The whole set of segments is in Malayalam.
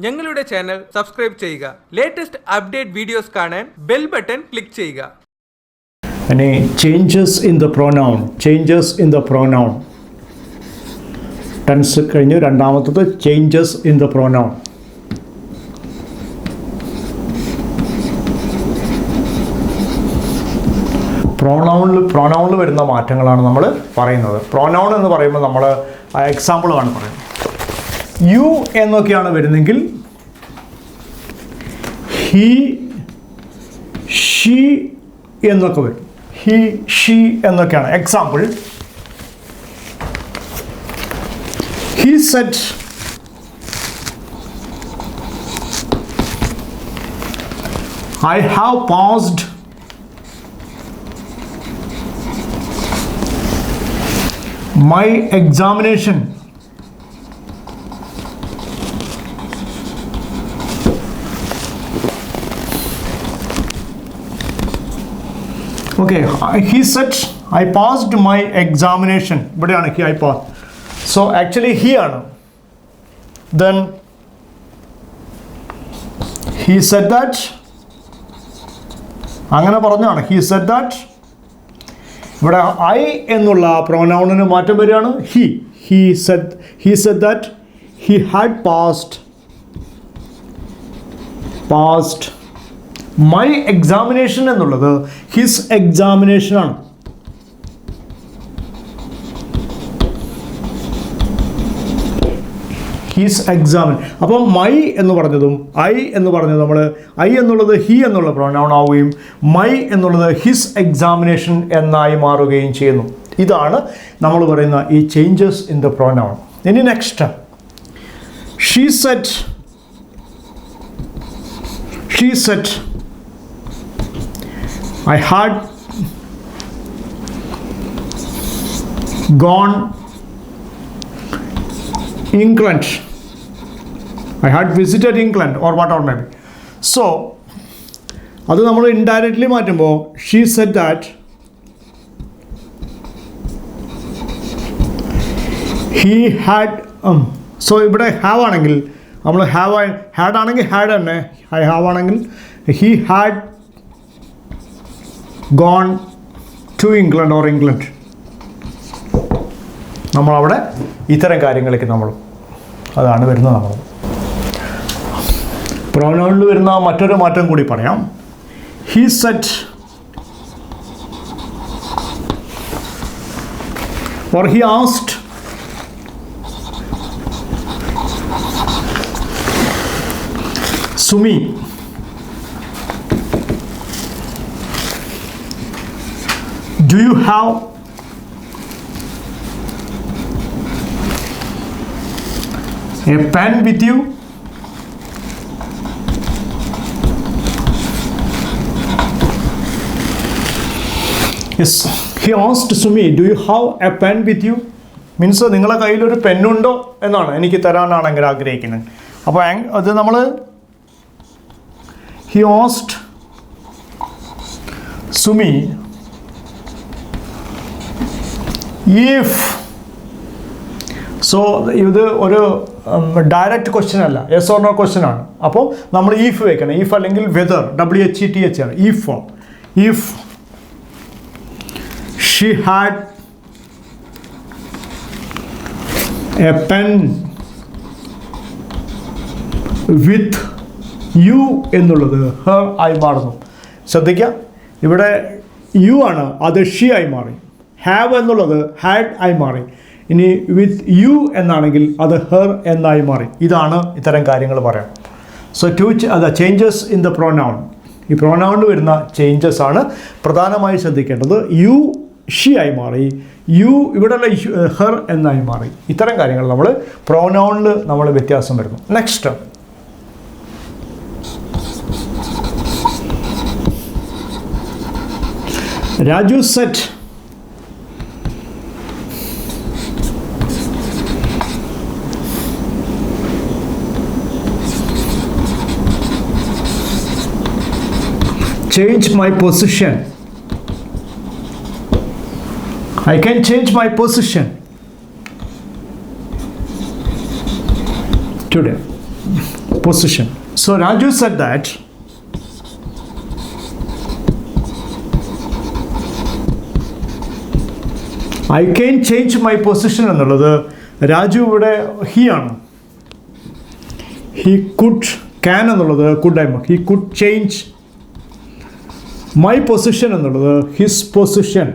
ഞങ്ങളുടെ ചാനൽ സബ്സ്ക്രൈബ് ചെയ്യുക. ലേറ്റസ്റ്റ് അപ്ഡേറ്റ് വീഡിയോസ് കാണാൻ ബെൽ ബട്ടൺ ക്ലിക്ക് ചെയ്യുക. Any changes in the pronoun? Changes in the pronoun. Tense കഴിഞ്ഞു. രണ്ടാമത്തത് changes in the pronoun. പ്രോനൗണിൽ വരുന്ന മാറ്റങ്ങളാണ് നമ്മൾ പറയുന്നത്. പ്രോനൗൺ എന്ന് പറയുമ്പോൾ നമ്മൾ എക്സാമ്പിളാണ് പറയുന്നത്. യു എന്നൊക്കെയാണ് വരുന്നെങ്കിൽ ഹി ഷീ എന്നൊക്കെ വരും. ഹി ഷീ എന്നൊക്കെയാണ് example. He said, I have passed my examination. Okay, he said I passed my examination. ഇവിടെയാണ് he, I passed. So actually he ആണ്. Then he said that. അങ്ങനെ പറഞ്ഞാണ് he said that. ഇവിടെ I എന്നുള്ള പ്രോനൗണിന് മാറ്റം വരികയാണ്. He said that he had passed my examination എന്നുള്ളത് his examination ആണ്. His examine. അപ്പം മൈ എന്ന് പറഞ്ഞതും ഐ എന്ന് പറഞ്ഞതും നമ്മൾ ഐ എന്നുള്ളത് ഹി എന്നുള്ള പ്രോനൗൺ ആവുകയും മൈ എന്നുള്ളത് ഹിസ് എക്സാമിനേഷൻ എന്നായി മാറുകയും ചെയ്യുന്നു. ഇതാണ് നമ്മൾ പറയുന്ന ഈ ചേഞ്ചസ് ഇൻ ദ പ്രോനൗൺ. ഇനി next she set I had gone England. I had visited England or whatever maybe. So അത് നമ്മൾ ഇൻഡയറക്റ്റ്ലി മാറ്റുമ്പോൾ she said that he had so ഇവിടെ have ആണെങ്കിൽ നമ്മൾ had ആണെങ്കിൽ had തന്നെ, I have ആണെങ്കിൽ he had gone to England or England. നമ്മളവിടെ ഇത്തരം കാര്യങ്ങളൊക്കെ നമ്മൾ അതാണ് വരുന്നത്. നമ്മൾ പ്രോനൗണിൽ വരുന്ന മറ്റൊരു മാറ്റം കൂടി പറയാം. He said or he asked Sumi, do you have a pen with you? Yes, he asked Sumi, do you have a pen with you? Means നിങ്ങളുടെ കയ്യിലൊരു പെന്നുണ്ടോ എന്നാണ്, എനിക്ക് തരാനാണെങ്കിൽ ആഗ്രഹിക്കുന്നത്. അപ്പോൾ അത് നമ്മൾ he asked Sumi if. So ഇത് ഒരു ഡയറക്റ്റ് ക്വസ്റ്റ്യൻ അല്ല, യെസ് ഓർ നോ ക്വസ്റ്റ്യൻ ആണ്. അപ്പോൾ നമ്മൾ ഈഫ് വെക്കണം. ഈഫ് അല്ലെങ്കിൽ വെദർ, WHETH ആണ് if. If she had A pen with you എന്നുള്ളത് ഹർ ആയി മാറുന്നു. ശ്രദ്ധിക്കുക, ഇവിടെ യു ആണ്, അത് ഷീ ആയി മാറി. ഹാവ് എന്നുള്ളത് ഹാഡ് ആയി മാറി. ഇനി വിത്ത് യു എന്നാണെങ്കിൽ അത് ഹെർ എന്നായി മാറി. ഇതാണ് ഇത്തരം കാര്യങ്ങൾ പറയാം. So changes in the pronoun. ഈ പ്രോനൗണിൽ വരുന്ന ചേഞ്ചസ് ആണ് പ്രധാനമായി ശ്രദ്ധിക്കേണ്ടത്. യു ഷീ ആയി മാറി, യു ഇവിടെയുള്ള ഹെർ എന്നായി മാറി. ഇത്തരം കാര്യങ്ങൾ നമ്മൾ പ്രോനൗണിൽ നമ്മൾ വ്യത്യാസം വരുന്നു. Next Raju set change my position. I can change my position. today. Position. So Raju said that I can change my position എന്നുള്ളത് രാജു ഇവിടെ ഹി ആണ്. ഹി കുഡ് ക്യാൻ എന്നുള്ളത് കുഡ് ആയി മാറും. He could change my position എന്നുള്ളത് ഹിസ് പൊസിഷൻ.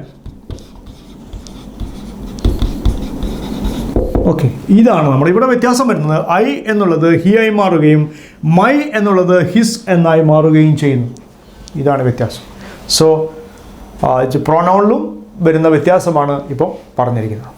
ഓക്കെ, ഇതാണ് നമ്മൾ ഇവിടെ വ്യത്യാസം വരുന്നത്. ഐ എന്നുള്ളത് ഹി ആയി മാറുകയും മൈ എന്നുള്ളത് ഹിസ് എന്നായി മാറുകയും ചെയ്യുന്നു. ഇതാണ് വ്യത്യാസം. സോ പ്രോനൗണിലും വരുന്ന വ്യത്യാസമാണ് ഇപ്പോൾ പറഞ്ഞിരിക്കുന്നത്.